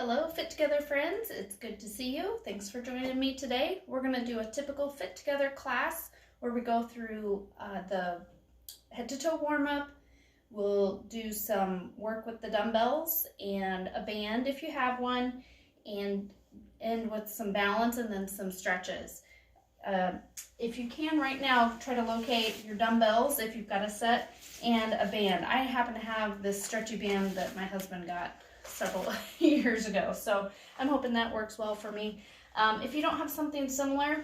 Hello, Fit Together friends. It's good to see you. Thanks for joining me today. We're going to do a typical Fit Together class where we go through the head to toe warm up. We'll do some work with the dumbbells and a band if you have one, and end with some balance and then some stretches. If you can right now, try to locate your dumbbells if you've got a set and a band. I happen to have this stretchy band that my husband got several years ago, so I'm hoping that works well for me. If you don't have something similar,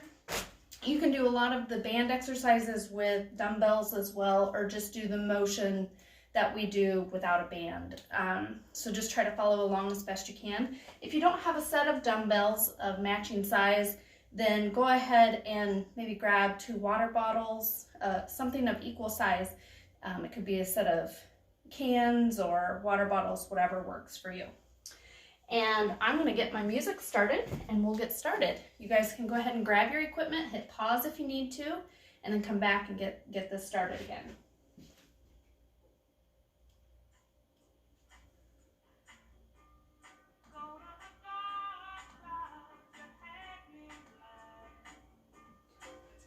you can do a lot of the band exercises with dumbbells as well, or just do the motion that we do without a band. So just try to follow along as best you can. If you don't have a set of dumbbells of matching size, then go ahead and maybe grab 2 water bottles, something of equal size. It could be a set of cans or water bottles, whatever works for you. And I'm going to get my music started and we'll get started. You guys can go ahead and grab your equipment, hit pause if you need to, and then come back and get this started again.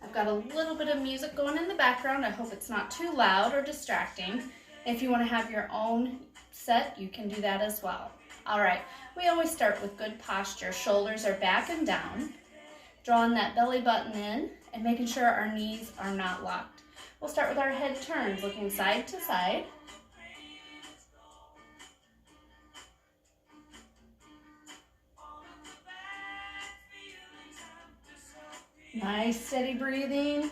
I've got a little bit of music going in the background. I hope it's not too loud or distracting. If you want to have your own set, you can do that as well. All right, we always start with good posture. Shoulders are back and down. Drawing that belly button in and making sure our knees are not locked. We'll start with our head turns, looking side to side. Nice steady breathing.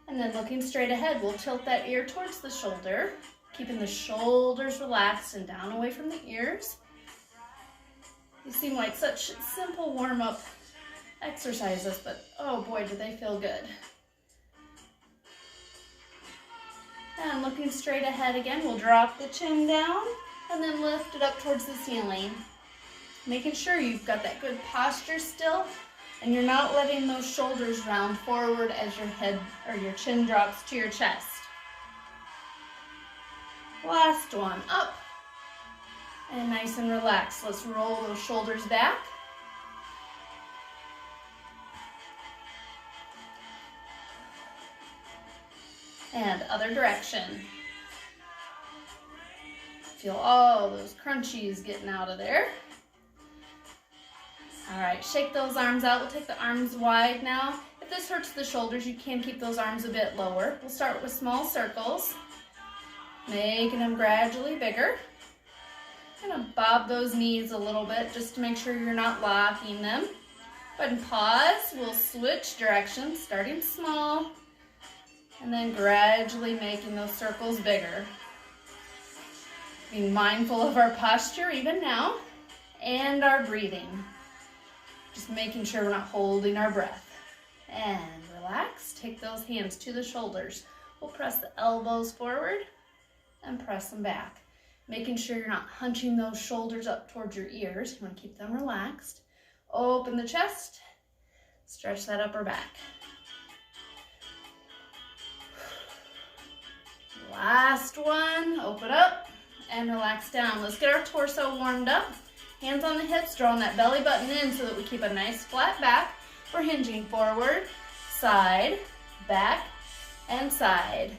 And then looking straight ahead, we'll tilt that ear towards the shoulder, keeping the shoulders relaxed and down away from the ears. These seem like such simple warm-up exercises, but oh boy, do they feel good. And looking straight ahead again, we'll drop the chin down and then lift it up towards the ceiling. Making sure you've got that good posture still, and you're not letting those shoulders round forward as your head or your chin drops to your chest. Last one, up. And nice and relaxed. Let's roll those shoulders back. And other direction. Feel all those crunchies getting out of there. All right, shake those arms out. We'll take the arms wide now. If this hurts the shoulders, you can keep those arms a bit lower. We'll start with small circles, making them gradually bigger. Kind of bob those knees a little bit just to make sure you're not locking them. Go ahead and pause. We'll switch directions, starting small, and then gradually making those circles bigger. Being mindful of our posture even now, and our breathing. Just making sure we're not holding our breath. And relax. Take those hands to the shoulders. We'll press the elbows forward and press them back. Making sure you're not hunching those shoulders up towards your ears. You want to keep them relaxed. Open the chest. Stretch that upper back. Last one. Open up and relax down. Let's get our torso warmed up. Hands on the hips, drawing that belly button in so that we keep a nice flat back. We're hinging forward, side, back, and side.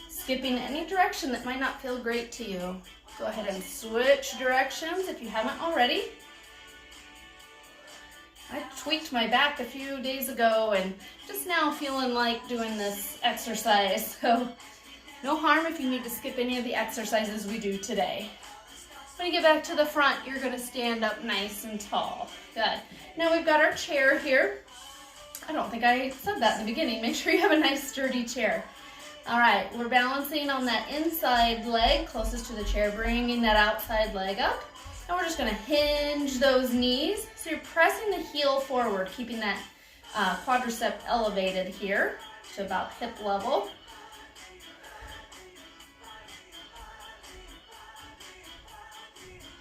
Skipping any direction that might not feel great to you. Go ahead and switch directions if you haven't already. I tweaked my back a few days ago and just now feeling like doing this exercise. So no harm if you need to skip any of the exercises we do today. When you get back to the front, you're going to stand up nice and tall. Good. Now we've got our chair here. I don't think I said that in the beginning. Make sure you have a nice sturdy chair. All right, we're balancing on that inside leg closest to the chair, bringing that outside leg up. And we're just going to hinge those knees. So you're pressing the heel forward, keeping that quadricep elevated here to about hip level.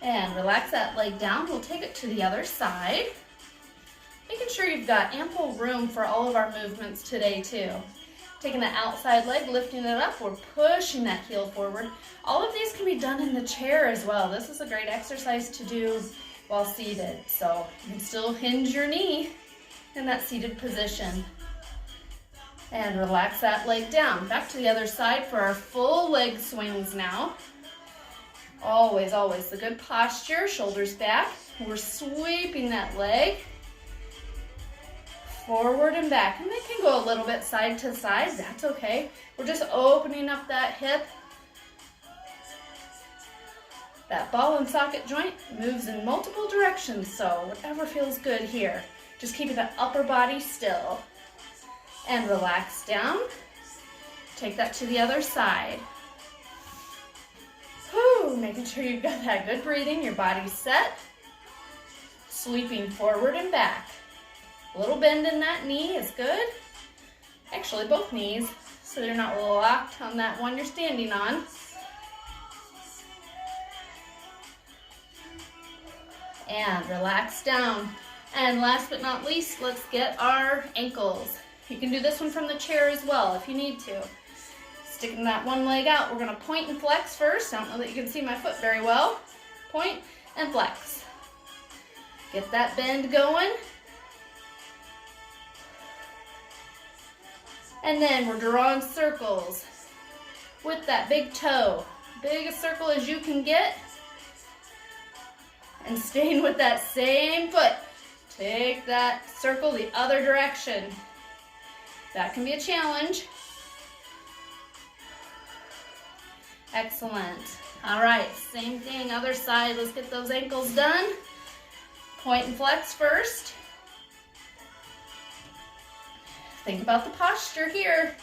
And relax that leg down. We'll take it to the other side. Making sure you've got ample room for all of our movements today too. Taking the outside leg, lifting it up, we're pushing that heel forward. All of these can be done in the chair as well. This is a great exercise to do while seated. So you can still hinge your knee in that seated position. And relax that leg down. Back to the other side for our full leg swings now. Always, always the good posture, shoulders back. We're sweeping that leg forward and back. And it can go a little bit side to side, that's okay. We're just opening up that hip. That ball and socket joint moves in multiple directions, so whatever feels good here. Just keeping the upper body still. And relax down. Take that to the other side. Whew, making sure you've got that good breathing, your body's set. Sweeping forward and back. A little bend in that knee is good. Actually, both knees, so you're not locked on that one you're standing on. And relax down. And last but not least, let's get our ankles. You can do this one from the chair as well if you need to. Sticking that one leg out, we're gonna point and flex first. I don't know that you can see my foot very well. Point and flex. Get that bend going. And then we're drawing circles with that big toe. Biggest circle as you can get. And staying with that same foot. Take that circle the other direction. That can be a challenge. Excellent. All right, same thing, other side. Let's get those ankles done. Point and flex first. Think about the posture here.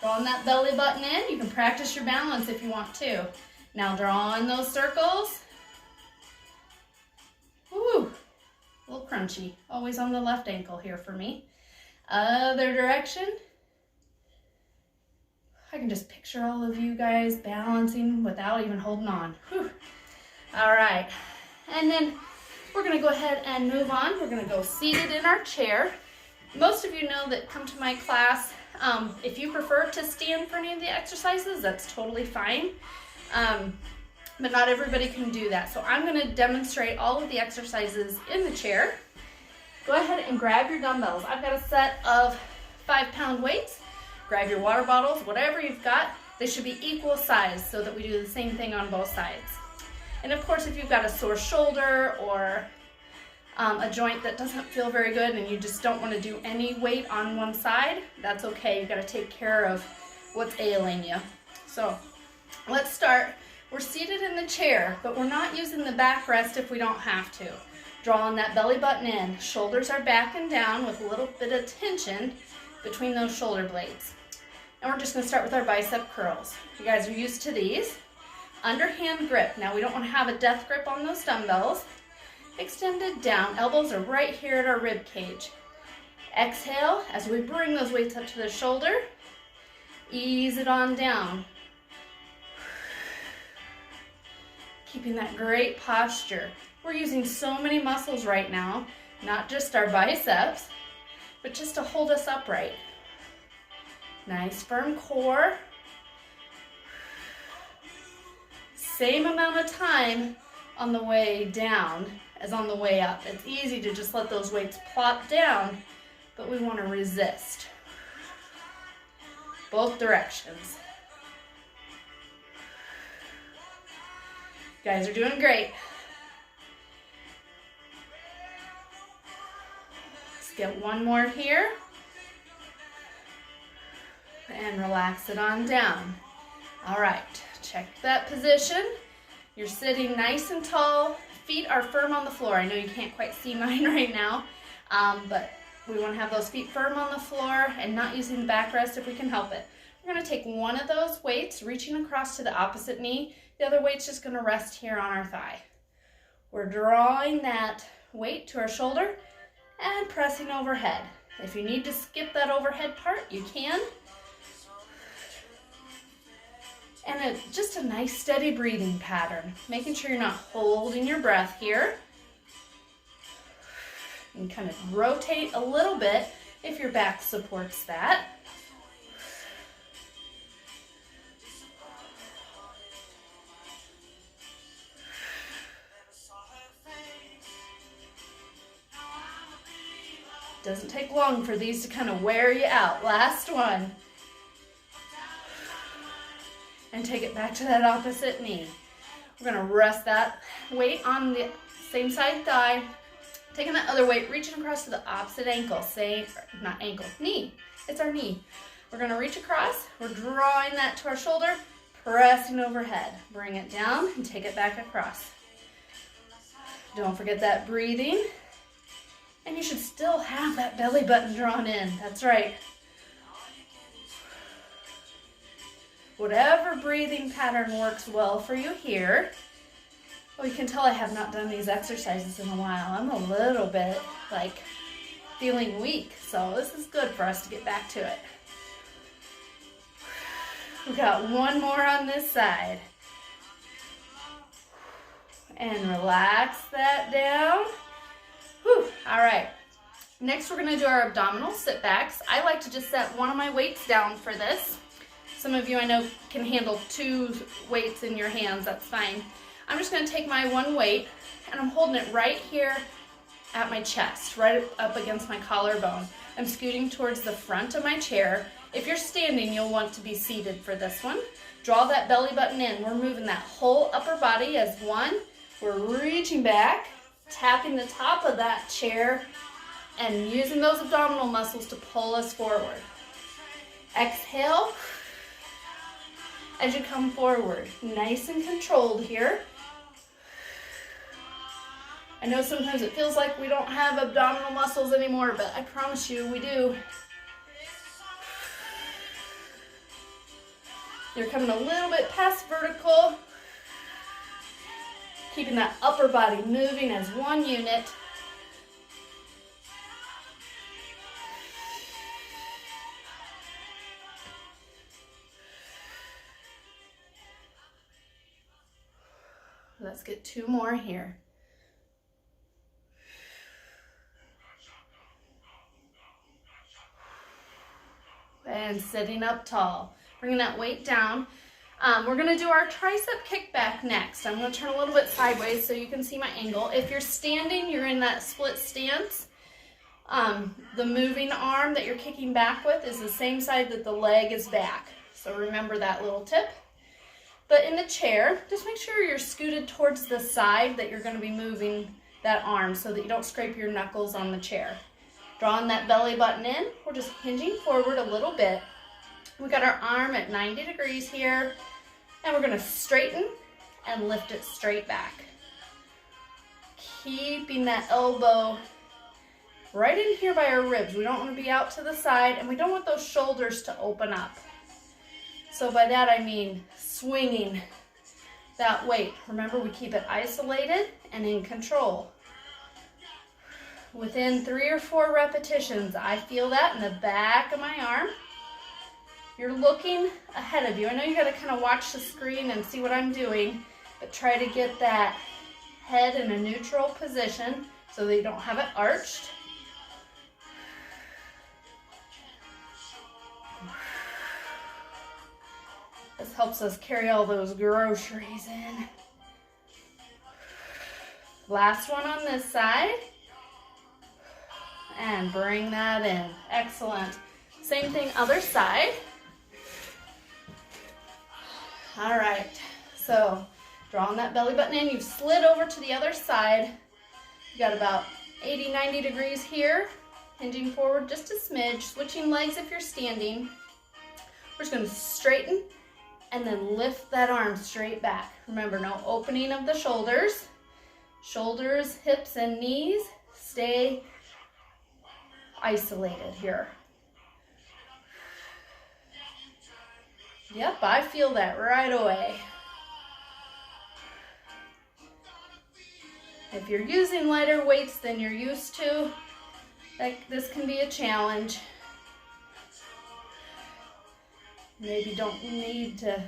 Drawing that belly button in. You can practice your balance if you want to. Now drawing those circles. Woo, a little crunchy. Always on the left ankle here for me. Other direction. I can just picture all of you guys balancing without even holding on. Whew. All right, and then we're gonna go ahead and move on. We're gonna go seated in our chair. Most of you know that come to my class, if you prefer to stand for any of the exercises, that's totally fine. But not everybody can do that. So I'm gonna demonstrate all of the exercises in the chair. Go ahead and grab your dumbbells. I've got a set of 5-pound weights. Grab your water bottles, whatever you've got. They should be equal size so that we do the same thing on both sides. And of course, if you've got a sore shoulder or a joint that doesn't feel very good and you just don't want to do any weight on one side, that's okay. You've got to take care of what's ailing you. So let's start. We're seated in the chair, but we're not using the backrest if we don't have to. Drawing that belly button in. Shoulders are back and down with a little bit of tension between those shoulder blades. And we're just going to start with our bicep curls. You guys are used to these. Underhand grip. Now we don't want to have a death grip on those dumbbells. Extended down. Elbows are right here at our rib cage. Exhale as we bring those weights up to the shoulder. Ease it on down. Keeping that great posture. We're using so many muscles right now, not just our biceps, but just to hold us upright. Nice firm core. Same amount of time on the way down as on the way up. It's easy to just let those weights plop down, but we want to resist. Both directions. You guys are doing great. Let's get one more here. And relax it on down. All right, check that position. You're sitting nice and tall. Feet are firm on the floor. I know you can't quite see mine right now, but we want to have those feet firm on the floor and not using the backrest if we can help it. We're going to take one of those weights, reaching across to the opposite knee. The other weight's just going to rest here on our thigh. We're drawing that weight to our shoulder and pressing overhead. If you need to skip that overhead part, you can. And just a nice steady breathing pattern, making sure you're not holding your breath here. And kind of rotate a little bit if your back supports that. Doesn't take long for these to kind of wear you out. Last one. And take it back to that opposite knee. We're gonna rest that weight on the same side thigh. Taking that other weight, reaching across to the opposite ankle. Not ankle, knee. It's our knee. We're gonna reach across. We're drawing that to our shoulder, pressing overhead. Bring it down and take it back across. Don't forget that breathing. And you should still have that belly button drawn in. That's right. Whatever breathing pattern works well for you here. Oh, you can tell I have not done these exercises in a while. I'm a little bit like feeling weak, so this is good for us to get back to it. We got one more on this side. And relax that down. Whew. All right. Next, we're going to do our abdominal sit backs. I like to just set one of my weights down for this. Some of you I know can handle 2 weights in your hands. That's fine. I'm just going to take my one weight and I'm holding it right here at my chest, right up against my collarbone. I'm scooting towards the front of my chair. If you're standing, you'll want to be seated for this one. Draw that belly button in. We're moving that whole upper body as one. We're reaching back, tapping the top of that chair, and using those abdominal muscles to pull us forward. Exhale as you come forward. Nice and controlled here. I know sometimes it feels like we don't have abdominal muscles anymore, but I promise you we do. You're coming a little bit past vertical. Keeping that upper body moving as one unit. Let's get 2 more here. And sitting up tall. Bringing that weight down. We're going to do our tricep kickback next. I'm going to turn a little bit sideways so you can see my angle. If you're standing, you're in that split stance. The moving arm that you're kicking back with is the same side that the leg is back. So remember that little tip. But in the chair, just make sure you're scooted towards the side that you're going to be moving that arm so that you don't scrape your knuckles on the chair. Drawing that belly button in, we're just hinging forward a little bit. We got our arm at 90 degrees here, and we're going to straighten and lift it straight back. Keeping that elbow right in here by our ribs. We don't want to be out to the side, and we don't want those shoulders to open up. So by that I mean swinging that weight. Remember, we keep it isolated and in control. Within 3 or 4 repetitions, I feel that in the back of my arm. You're looking ahead of you. I know you got to kind of watch the screen and see what I'm doing, but try to get that head in a neutral position so that you don't have it arched. This helps us carry all those groceries in. Last one on this side. And bring that in. Excellent. Same thing, other side. All right. So, drawing that belly button in. You've slid over to the other side. You got about 80, 90 degrees here. Hinging forward just a smidge. Switching legs if you're standing. We're just going to straighten and then lift that arm straight back. Remember, no opening of the shoulders. Shoulders, hips, and knees stay isolated here. Yep, I feel that right away. If you're using lighter weights than you're used to, this can be a challenge. Maybe don't need to,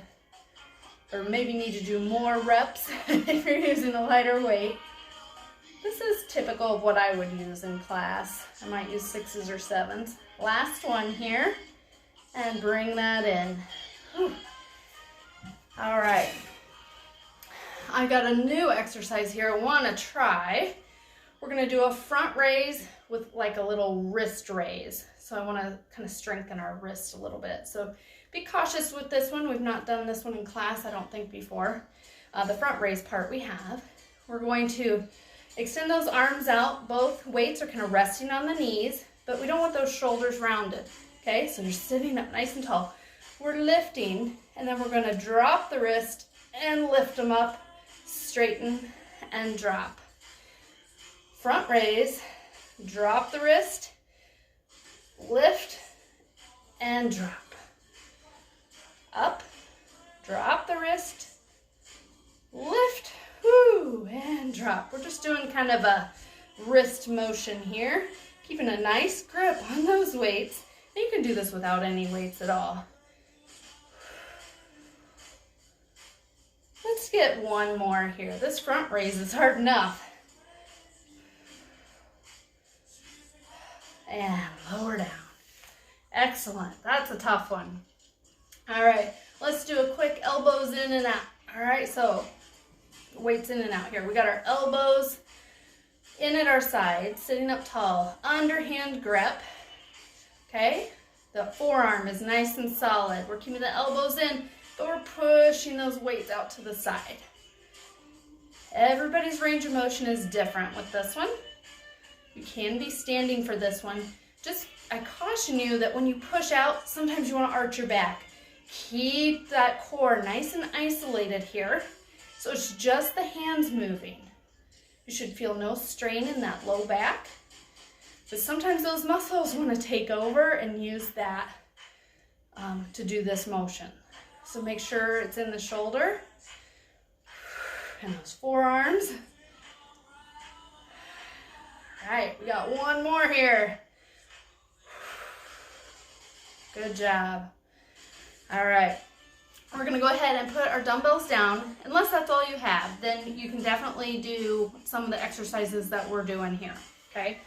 or maybe need to do more reps if you're using a lighter weight. This is typical of what I would use in class. I might use 6s or 7s. Last one here, and bring that in. Whew. All right. I got a new exercise here I want to try. We're going to do a front raise with like a little wrist raise. So I want to kind of strengthen our wrist a little bit. So be cautious with this one. We've not done this one in class, I don't think, before. The front raise part we have. We're going to extend those arms out. Both weights are kind of resting on the knees, but we don't want those shoulders rounded. Okay, so you're sitting up nice and tall. We're lifting, and then we're going to drop the wrist and lift them up, straighten and drop. Front raise, drop the wrist, lift and drop. Up, drop the wrist, lift, whoo, and drop. We're just doing kind of a wrist motion here, keeping a nice grip on those weights. And you can do this without any weights at all. Let's get one more here. This front raise is hard enough. And lower down. Excellent. That's a tough one. All right, let's do a quick elbows in and out. All right, so weights in and out here. We got our elbows in at our sides, sitting up tall, underhand grip. Okay, the forearm is nice and solid. We're keeping the elbows in, but we're pushing those weights out to the side. Everybody's range of motion is different with this one. You can be standing for this one. Just, I caution you that when you push out, sometimes you want to arch your back. Keep that core nice and isolated here. So it's just the hands moving. You should feel no strain in that low back. But sometimes those muscles want to take over and use that to do this motion. So make sure it's in the shoulder and those forearms. All right, we got one more here. Good job. All right, we're gonna go ahead and put our dumbbells down. Unless that's all you have, then you can definitely do some of the exercises that we're doing here, okay?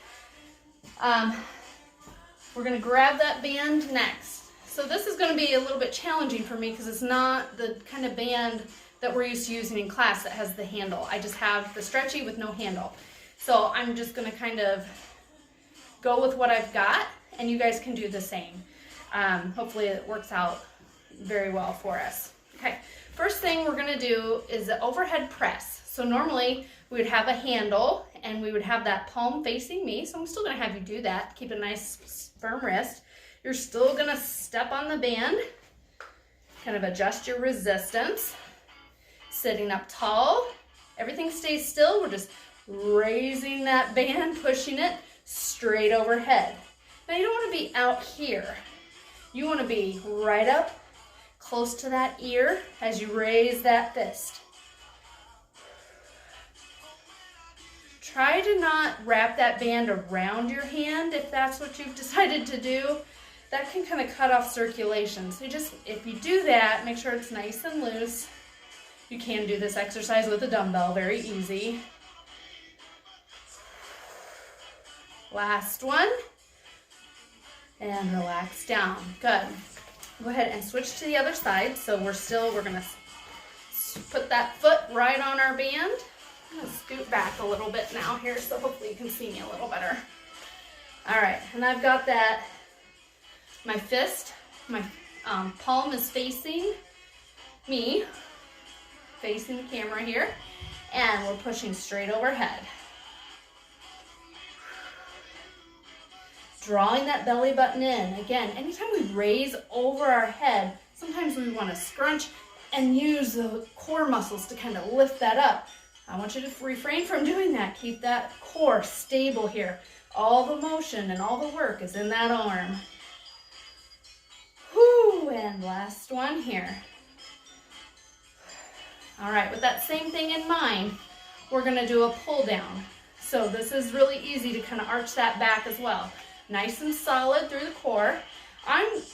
We're gonna grab that band next. So this is gonna be a little bit challenging for me because it's not the kind of band that we're used to using in class that has the handle. I just have the stretchy with no handle. So I'm just gonna kind of go with what I've got, and you guys can do the same. Hopefully it works out very well for us. Okay, first thing we're gonna do is the overhead press. So normally we would have a handle and we would have that palm facing me. So I'm still gonna have you do that. Keep a nice firm wrist. You're still gonna step on the band, kind of adjust your resistance. Sitting up tall, everything stays still. We're just raising that band, pushing it straight overhead. Now you don't want to be out here. You want to be right up close to that ear as you raise that fist. Try to not wrap that band around your hand if that's what you've decided to do. That can kind of cut off circulation. So if you do that, make sure it's nice and loose. You can do this exercise with a dumbbell, very easy. Last one. And relax down. Good. Go ahead and switch to the other side. So we're gonna put that foot right on our band. I'm gonna scoot back a little bit now here, so hopefully you can see me a little better. All right, and I've got that, my fist, my palm is facing me, facing the camera here, and we're pushing straight overhead. Drawing that belly button in. Again, anytime we raise over our head, sometimes we want to scrunch and use the core muscles to kind of lift that up. I want you to refrain from doing that. Keep that core stable here. All the motion and all the work is in that arm. Whew, and last one here. All right, with that same thing in mind, we're gonna do a pull down. So this is really easy to kind of arch that back as well. Nice and solid through the core.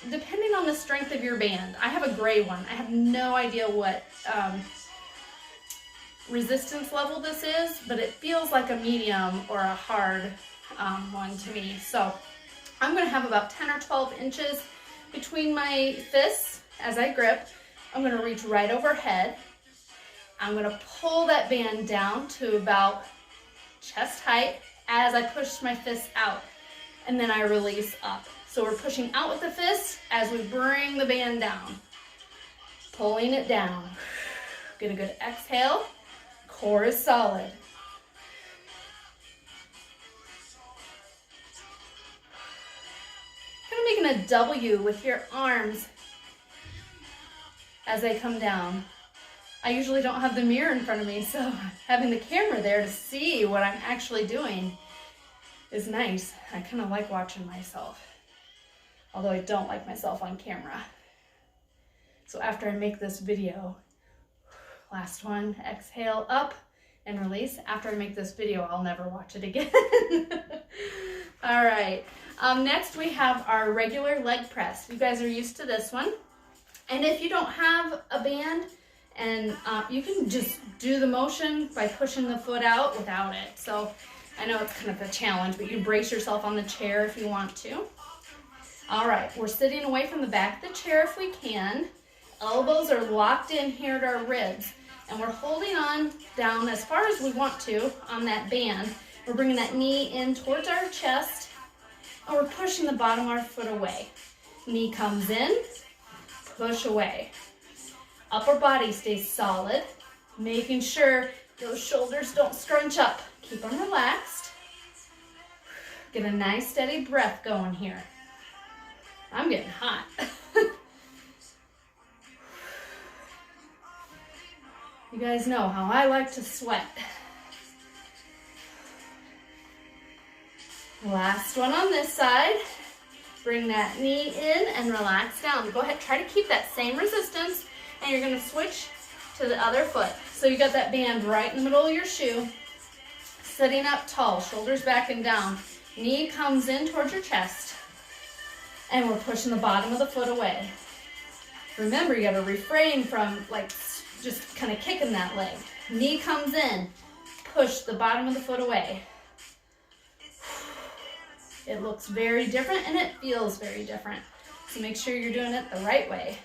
Depending on the strength of your band, I have a gray one. I have no idea what resistance level this is, but it feels like a medium or a hard one to me. So I'm gonna have about 10 or 12 inches between my fists as I grip. I'm gonna reach right overhead. I'm gonna pull that band down to about chest height, as I push my fist out, and then I release up. So we're pushing out with the fist as we bring the band down, pulling it down. Get a good exhale, core is solid. Kind of making a W with your arms as they come down. I usually don't have the mirror in front of me, so having the camera there to see what I'm actually doing is nice. I kind of like watching myself, although I don't like myself on camera. So after I make this video, last one, exhale up and release. After I make this video, I'll never watch it again. All right, next we have our regular leg press. You guys are used to this one. And if you don't have a band, and you can just do the motion by pushing the foot out without it. So I know it's kind of a challenge, but you brace yourself on the chair if you want to. All right, we're sitting away from the back of the chair if we can. Elbows are locked in here at our ribs, and we're holding on down as far as we want to on that band. We're bringing that knee in towards our chest, and we're pushing the bottom of our foot away. Knee comes in, push away. Upper body stays solid, making sure those shoulders don't scrunch up. Keep them relaxed. Get a nice steady breath going here. I'm getting hot. You guys know how I like to sweat. Last one on this side. Bring that knee in and relax down. Go ahead, try to keep that same resistance, and you're gonna switch to the other foot. So you got that band right in the middle of your shoe, sitting up tall, shoulders back and down. Knee comes in towards your chest, and we're pushing the bottom of the foot away. Remember, you gotta refrain from like just kind of kicking that leg. Knee comes in, push the bottom of the foot away. It looks very different and it feels very different. So make sure you're doing it the right way.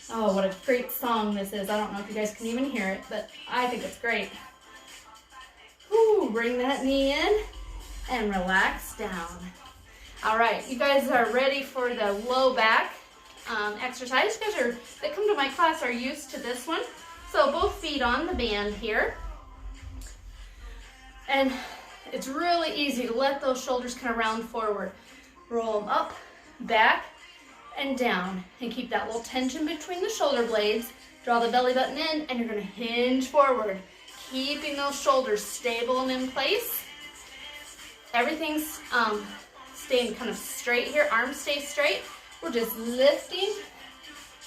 Oh, what a great song this is. I don't know if you guys can even hear it, but I think it's great. Whew, bring that knee in and relax down. All right, you guys are ready for the low back exercise. You guys that come to my class are used to this one. So both feet on the band here. And it's really easy to let those shoulders kind of round forward. Roll them up, back, and down. And keep that little tension between the shoulder blades. Draw the belly button in, and you're gonna hinge forward. Keeping those shoulders stable and in place. Everything's staying kind of straight here. Arms stay straight. We're just lifting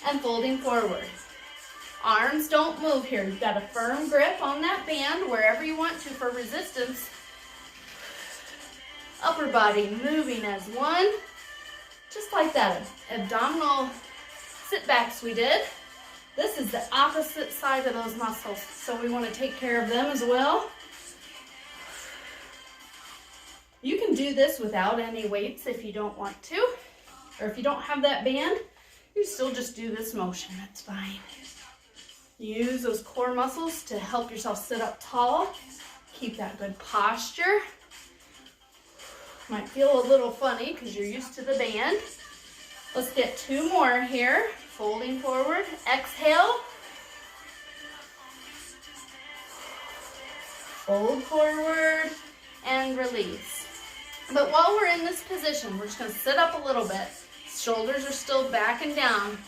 and folding forward. Arms don't move here. You've got a firm grip on that band wherever you want to for resistance. Upper body moving as one. Just like that abdominal sit backs we did. This is the opposite side of those muscles, so we want to take care of them as well. You can do this without any weights if you don't want to, or if you don't have that band, you still just do this motion, that's fine. Use those core muscles to help yourself sit up tall. Keep that good posture. Might feel a little funny because you're used to the band. Let's get two more here. Folding forward, exhale. Fold forward and release. But while we're in this position, we're just gonna sit up a little bit. Shoulders are still back and down.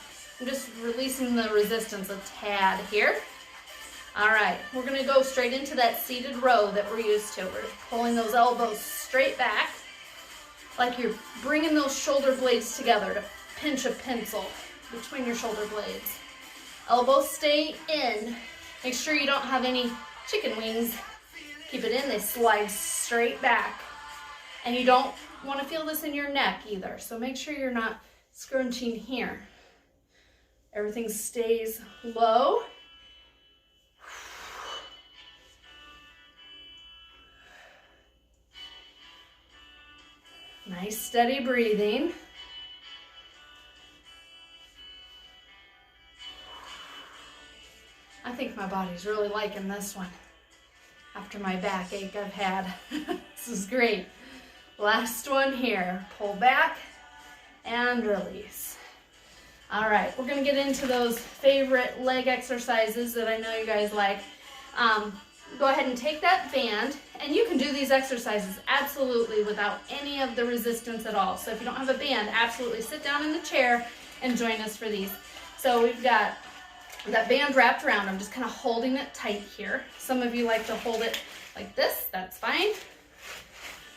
I'm just releasing the resistance a tad here. All right, we're gonna go straight into that seated row that we're used to. We're pulling those elbows straight back, like you're bringing those shoulder blades together to pinch a pencil between your shoulder blades. Elbows stay in. Make sure you don't have any chicken wings. Keep it in, they slide straight back. And you don't want to feel this in your neck either, so make sure you're not scrunching here. Everything stays low. Nice steady breathing. think my body's really liking this one after my backache I've had. This is great. Last one here. Pull back and release. All right, we're gonna get into those favorite leg exercises that I know you guys like. Go ahead and take that band, and you can do these exercises absolutely without any of the resistance at all. So if you don't have a band, absolutely sit down in the chair and join us for these. So we've got that band wrapped around. I'm just kind of holding it tight here. Some of you like to hold it like this. That's fine.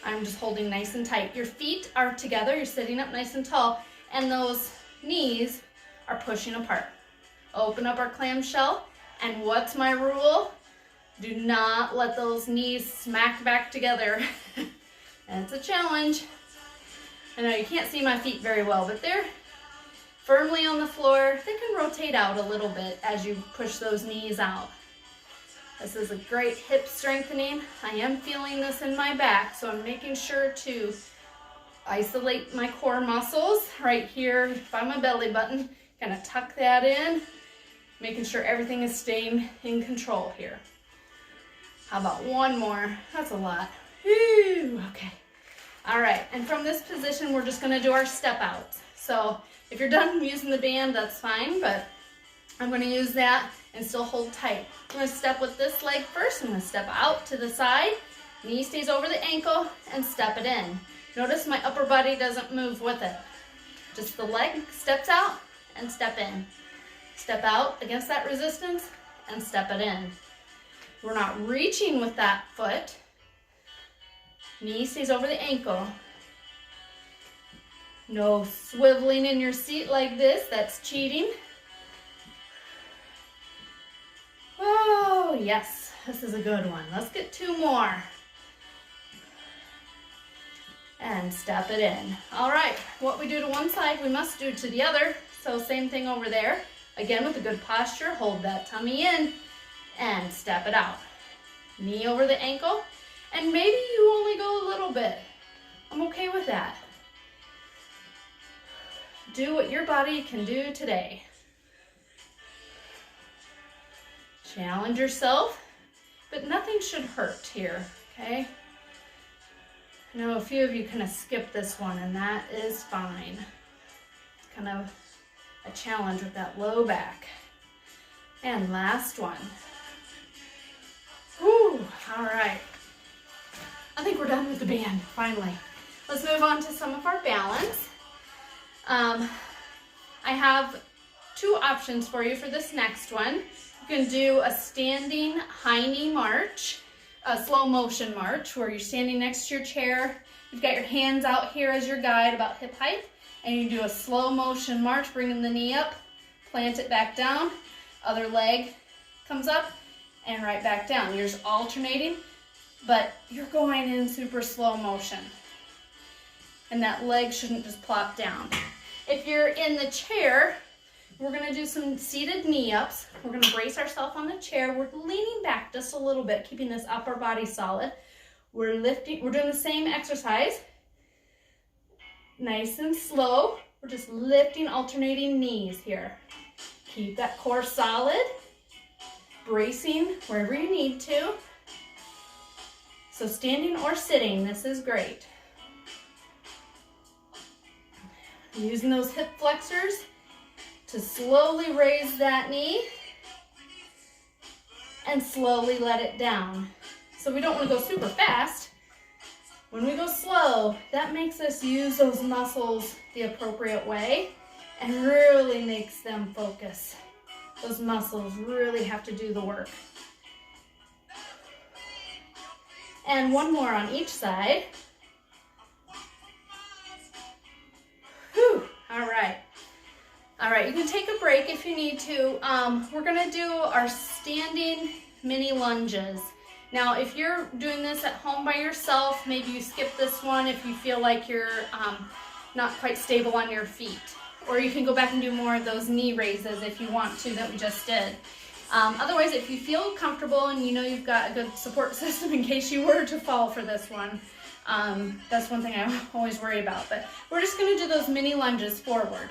I'm just holding nice and tight. Your feet are together. You're sitting up nice and tall, and those knees are pushing apart. Open up our clamshell, and what's my rule? Do not let those knees smack back together. And it's a challenge. I know you can't see my feet very well, but they're firmly on the floor. They can rotate out a little bit as you push those knees out. This is a great hip strengthening. I am feeling this in my back, so I'm making sure to isolate my core muscles right here by my belly button. Kind of tuck that in, making sure everything is staying in control here. How about one more? That's a lot. Whew, okay. All right, and from this position, we're just gonna do our step outs. So if you're done using the band, that's fine, but I'm gonna use that and still hold tight. I'm gonna step with this leg first. I'm gonna step out to the side, knee stays over the ankle, and step it in. Notice my upper body doesn't move with it. Just the leg steps out and step in. Step out against that resistance and step it in. We're not reaching with that foot. Knee stays over the ankle. No swiveling in your seat like this, that's cheating. Oh, yes, this is a good one. Let's get two more. And step it in. All right, what we do to one side, we must do to the other. So same thing over there. Again, with a good posture, hold that tummy in and step it out. Knee over the ankle, and maybe you only go a little bit. I'm okay with that. Do what your body can do today. Challenge yourself, but nothing should hurt here, okay? I know a few of you kind of skip this one, and that is fine. It's kind of a challenge with that low back. And last one. Whew, all right. I think we're done with the band, finally. Let's move on to some of our balance. I have two options for you for this next one. You can do a standing high knee march, a slow motion march, where you're standing next to your chair. You've got your hands out here as your guide, about hip height, and you do a slow motion march, bringing the knee up, plant it back down, other leg comes up, and right back down. You're just alternating, but you're going in super slow motion. And that leg shouldn't just plop down. If you're in the chair, we're gonna do some seated knee ups. We're gonna brace ourselves on the chair. We're leaning back just a little bit, keeping this upper body solid. We're lifting, we're doing the same exercise. Nice and slow. We're just lifting, alternating knees here. Keep that core solid. Bracing wherever you need to. So standing or sitting, this is great. Using those hip flexors to slowly raise that knee and slowly let it down. So we don't want to go super fast. When we go slow, that makes us use those muscles the appropriate way and really makes them focus. Those muscles really have to do the work. And one more on each side. Whew, all right. All right, you can take a break if you need to. We're gonna do our standing mini lunges. Now, if you're doing this at home by yourself, maybe you skip this one if you feel like you're not quite stable on your feet. Or you can go back and do more of those knee raises if you want to that we just did. Otherwise, if you feel comfortable and you know you've got a good support system in case you were to fall for this one, that's one thing I always worry about. But we're just gonna do those mini lunges forward.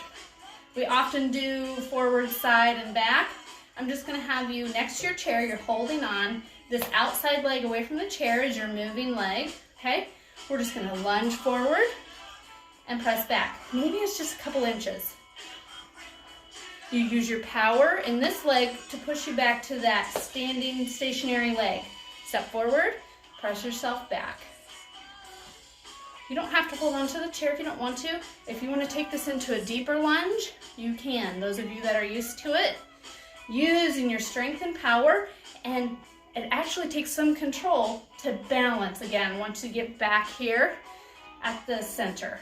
We often do forward, side, and back. I'm just gonna have you next to your chair, you're holding on. This outside leg away from the chair is your moving leg, okay? We're just gonna lunge forward and press back. Maybe it's just a couple inches. You use your power in this leg to push you back to that standing stationary leg. Step forward, press yourself back. You don't have to hold on to the chair if you don't want to. If you want to take this into a deeper lunge, you can. Those of you that are used to it, using your strength and power, and it actually takes some control to balance again once you get back here at the center.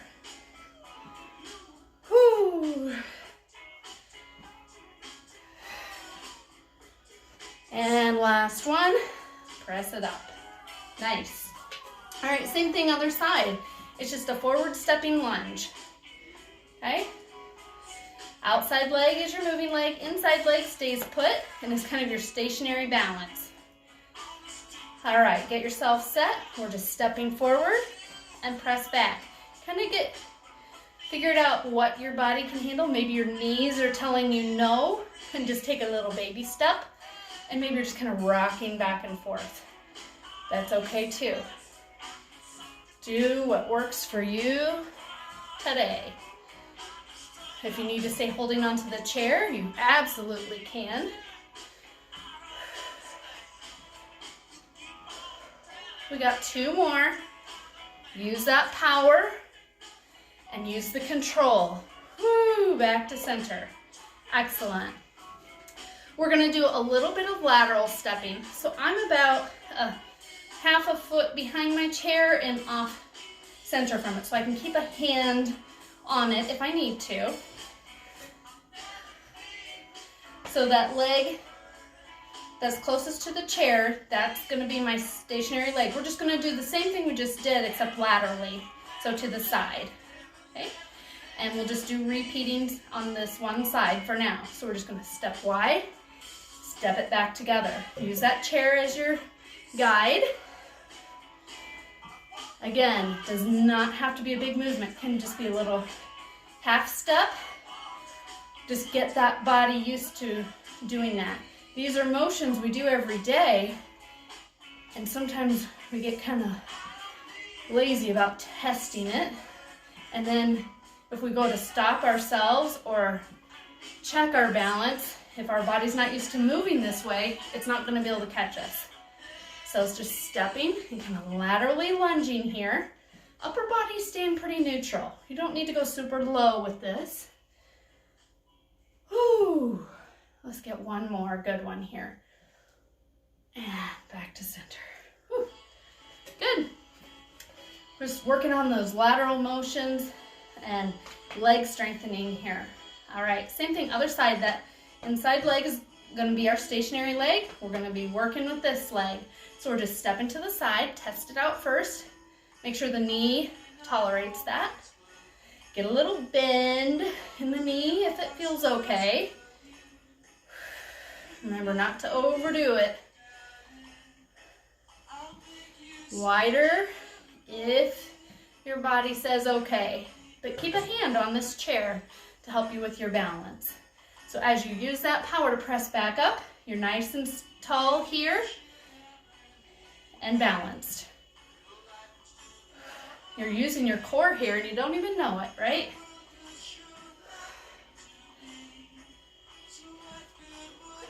Whew. And last one, press it up. Nice. All right, same thing other side. It's just a forward stepping lunge, okay? Outside leg is your moving leg, inside leg stays put and is kind of your stationary balance. All right, get yourself set. We're just stepping forward and press back. Kind of get figured out what your body can handle. Maybe your knees are telling you no, and just take a little baby step, and maybe you're just kind of rocking back and forth. That's okay too. Do what works for you today. If you need to stay holding onto the chair, you absolutely can. We got 2 more. Use that power and use the control. Woo, back to center. Excellent. We're gonna do a little bit of lateral stepping. So I'm about half a foot behind my chair and off center from it, so I can keep a hand on it if I need to. So that leg that's closest to the chair, that's gonna be my stationary leg. We're just gonna do the same thing we just did, except laterally, so to the side, okay? And we'll just do repeating on this one side for now. So we're just gonna step wide, step it back together. Use that chair as your guide. Again, does not have to be a big movement. Can just be a little half step. Just get that body used to doing that. These are motions we do every day, and sometimes we get kind of lazy about testing it. And then if we go to stop ourselves or check our balance, if our body's not used to moving this way, it's not going to be able to catch us. So it's just stepping and kind of laterally lunging here. Upper body staying pretty neutral. You don't need to go super low with this. Whew. Let's get one more good one here. And back to center. Whew. Good. We're just working on those lateral motions and leg strengthening here. All right, same thing, other side. That inside leg is gonna be our stationary leg. We're gonna be working with this leg. So we're just stepping to the side, test it out first. Make sure the knee tolerates that. Get a little bend in the knee if it feels okay. Remember not to overdo it. Wider if your body says okay. But keep a hand on this chair to help you with your balance. So as you use that power to press back up, you're nice and tall here and balanced. You're using your core here and you don't even know it, right?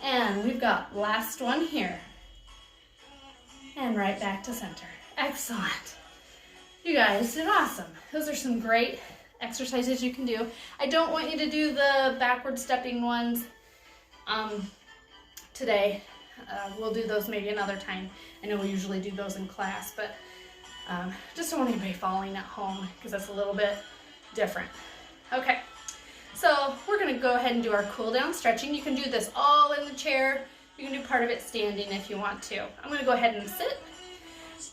And we've got last one here. And right back to center. Excellent. You guys did awesome. Those are some great exercises you can do. I don't want you to do the backward stepping ones today. We'll do those maybe another time. I know we usually do those in class, but just don't want anybody falling at home because that's a little bit different. Okay, so we're gonna go ahead and do our cool down stretching. You can do this all in the chair. You can do part of it standing if you want to. I'm gonna go ahead and sit.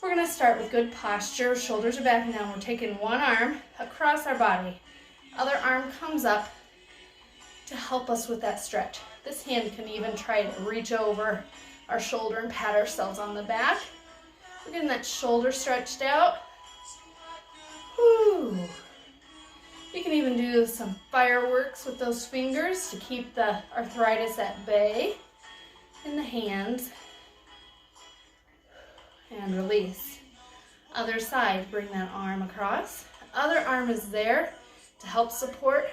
We're gonna start with good posture. Shoulders are back now. We're taking one arm across our body. Other arm comes up to help us with that stretch. This hand can even try to reach over our shoulder and pat ourselves on the back. We're getting that shoulder stretched out. Whew. You can even do some fireworks with those fingers to keep the arthritis at bay. in the hands. And release. Other side, bring that arm across. Other arm is there to help support.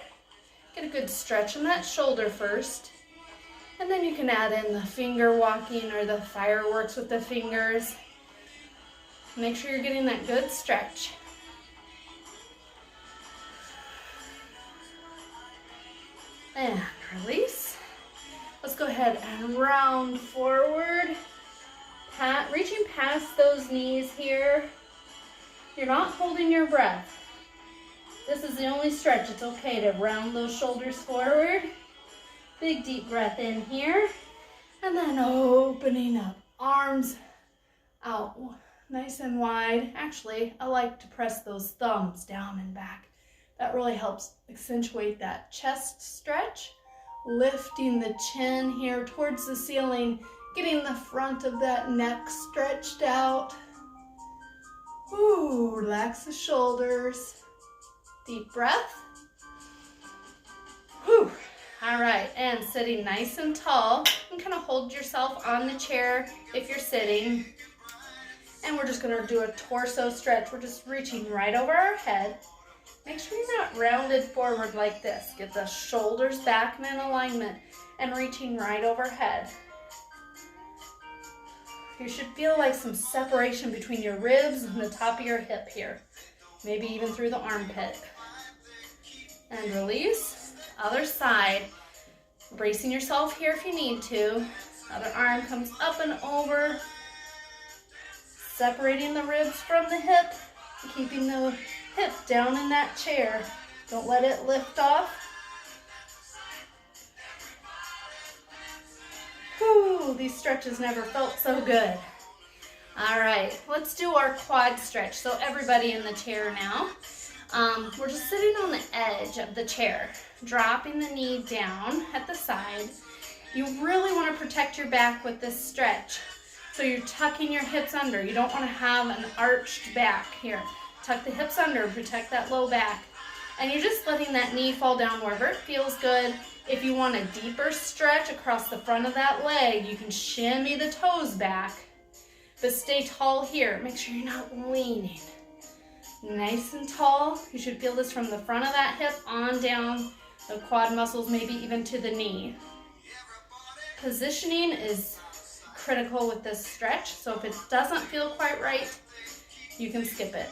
Get a good stretch in that shoulder first. And then you can add in the finger walking or the fireworks with the fingers. Make sure you're getting that good stretch. And release. Let's go ahead and round forward. Reaching past those knees here. You're not holding your breath. This is the only stretch. It's okay to round those shoulders forward. Big deep breath in here. And then opening up. Arms out nice and wide. Actually, I like to press those thumbs down and back. That really helps accentuate that chest stretch. Lifting the chin here towards the ceiling. Getting the front of that neck stretched out. Ooh, relax the shoulders. Deep breath. Whew. All right, and sitting nice and tall. And kind of hold yourself on the chair if you're sitting. And we're just gonna do a torso stretch. We're just reaching right over our head. Make sure you're not rounded forward like this. Get the shoulders back and in alignment and reaching right overhead. You should feel like some separation between your ribs and the top of your hip here. Maybe even through the armpit. And release. Other side. Bracing yourself here if you need to. Other arm comes up and over. Separating the ribs from the hip. Keeping the hip down in that chair. Don't let it lift off. Whew, these stretches never felt so good. All right, let's do our quad stretch. So everybody in the chair now. We're just sitting on the edge of the chair, dropping the knee down at the side. You really want to protect your back with this stretch. So you're tucking your hips under. You don't want to have an arched back here. Tuck the hips under, protect that low back. And you're just letting that knee fall down wherever it feels good. If you want a deeper stretch across the front of that leg, you can shimmy the toes back. But stay tall here. Make sure you're not leaning. Nice and tall. You should feel this from the front of that hip on down the quad muscles, maybe even to the knee. Positioning is critical with this stretch. So if it doesn't feel quite right, you can skip it.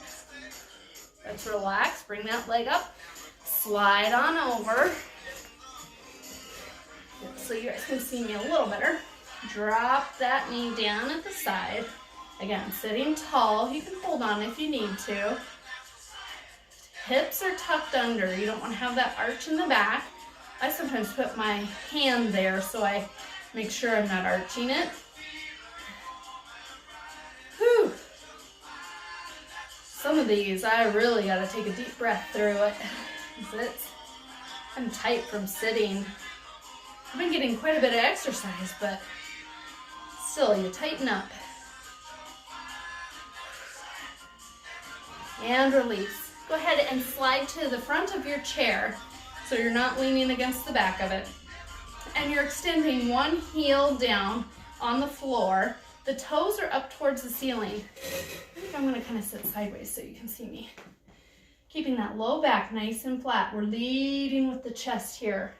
Let's relax. Bring that leg up. Slide on over. So you guys can see me a little better. Drop that knee down at the side. Again, sitting tall. You can hold on if you need to. Hips are tucked under. You don't want to have that arch in the back. I sometimes put my hand there so I make sure I'm not arching it. Whew. Some of these, I really got to take a deep breath through it. I'm tight from sitting. I've been getting quite a bit of exercise, but still, you tighten up. And release. Go ahead and slide to the front of your chair so you're not leaning against the back of it. And you're extending one heel down on the floor. The toes are up towards the ceiling. I think I'm going to kind of sit sideways so you can see me. Keeping that low back nice and flat. We're leading with the chest here.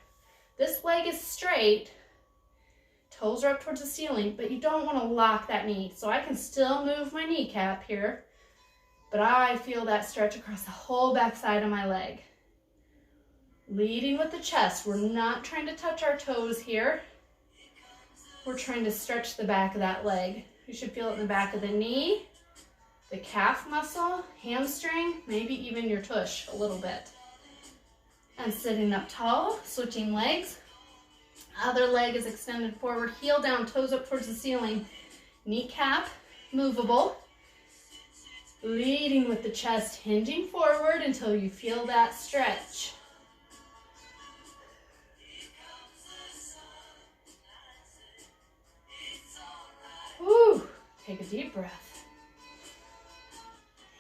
This leg is straight. Toes are up towards the ceiling, but you don't want to lock that knee. So I can still move my kneecap here, but I feel that stretch across the whole back side of my leg. Leading with the chest. We're not trying to touch our toes here. We're trying to stretch the back of that leg. You should feel it in the back of the knee, the calf muscle, hamstring, maybe even your tush a little bit. And sitting up tall, switching legs. Other leg is extended forward, heel down, toes up towards the ceiling. Kneecap, movable. Leading with the chest, hinging forward until you feel that stretch. Woo! Take a deep breath.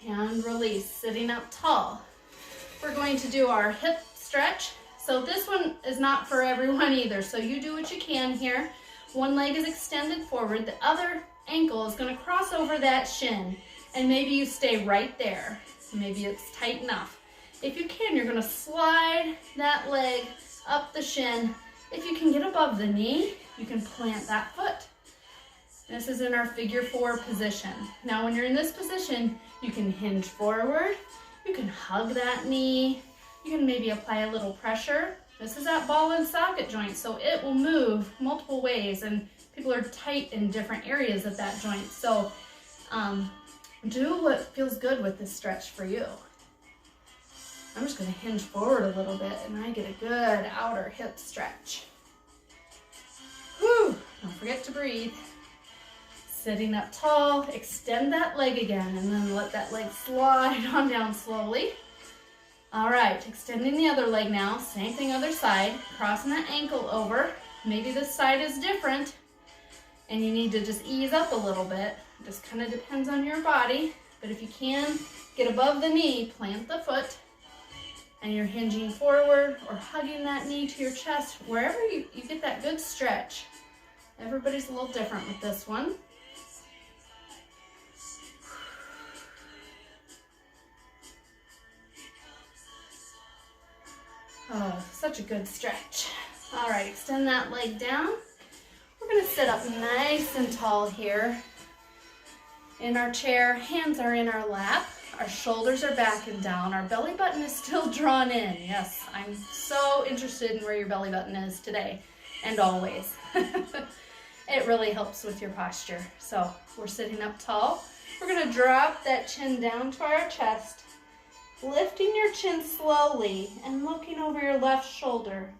And release, sitting up tall. We're going to do our hip stretch. So this one is not for everyone either, so you do what you can here. One leg is extended forward, the other ankle is going to cross over that shin, and maybe you stay right there. Maybe it's tight enough. If you can, you're going to slide that leg up the shin. If you can get above the knee, you can plant that foot. This is in our figure 4 position. Now when you're in this position, you can hinge forward, you can hug that knee, you can maybe apply a little pressure. This is that ball and socket joint, so it will move multiple ways, and people are tight in different areas of that joint. So do what feels good with this stretch for you. I'm just gonna hinge forward a little bit and I get a good outer hip stretch. Whew, don't forget to breathe. Sitting up tall, extend that leg again, and then let that leg slide on down slowly. All right, extending the other leg now, same thing other side, crossing that ankle over. Maybe this side is different and you need to just ease up a little bit. It just kind of depends on your body, but if you can, get above the knee, plant the foot, and you're hinging forward or hugging that knee to your chest, wherever you get that good stretch. Everybody's a little different with this one. Oh, such a good stretch. All right, extend that leg down. We're gonna sit up nice and tall here in our chair. Hands are in our lap. Our shoulders are back and down. Our belly button is still drawn in. Yes, I'm so interested in where your belly button is today and always. It really helps with your posture. So we're sitting up tall. We're gonna drop that chin down to our chest, lifting your chin slowly and looking over your left shoulder.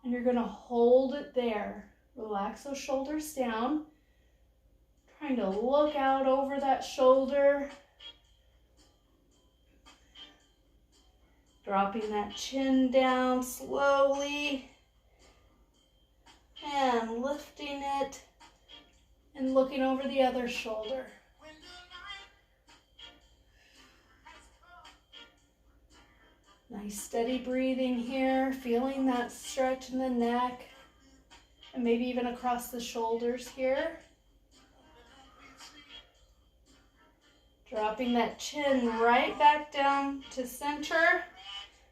And you're gonna hold it there. Relax those shoulders down. Trying to look out over that shoulder. Dropping that chin down slowly. And lifting it. And looking over the other shoulder. Nice steady breathing here, feeling that stretch in the neck, and maybe even across the shoulders here. Dropping that chin right back down to center.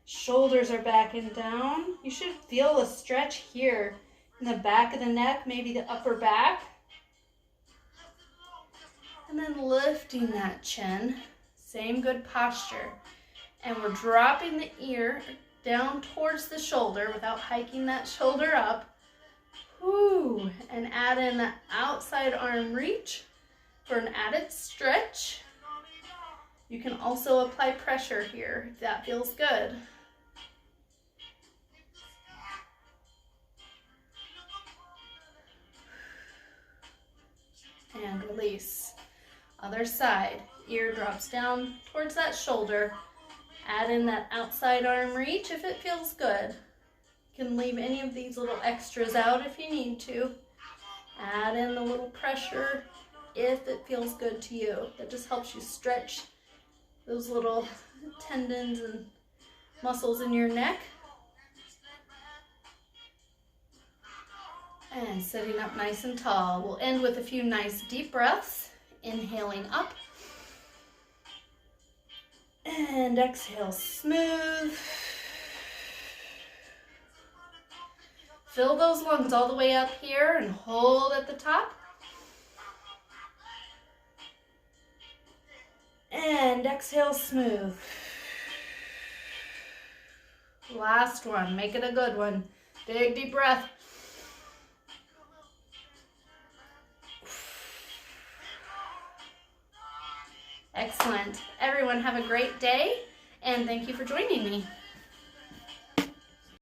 Shoulders are back and down. You should feel a stretch here in the back of the neck, maybe the upper back. And then lifting that chin, same good posture. And we're dropping the ear down towards the shoulder without hiking that shoulder up. Whew. And add in the outside arm reach for an added stretch. You can also apply pressure here if that feels good. And release. Other side, ear drops down towards that shoulder. Add in that outside arm reach if it feels good. You can leave any of these little extras out if you need to. Add in the little pressure if it feels good to you. That just helps you stretch those little tendons and muscles in your neck. And sitting up nice and tall. We'll end with a few nice deep breaths. Inhaling up. And exhale, smooth. Fill those lungs all the way up here and hold at the top. And exhale, smooth. Last one, make it a good one. Big deep breath. Excellent. Everyone have a great day, and thank you for joining me.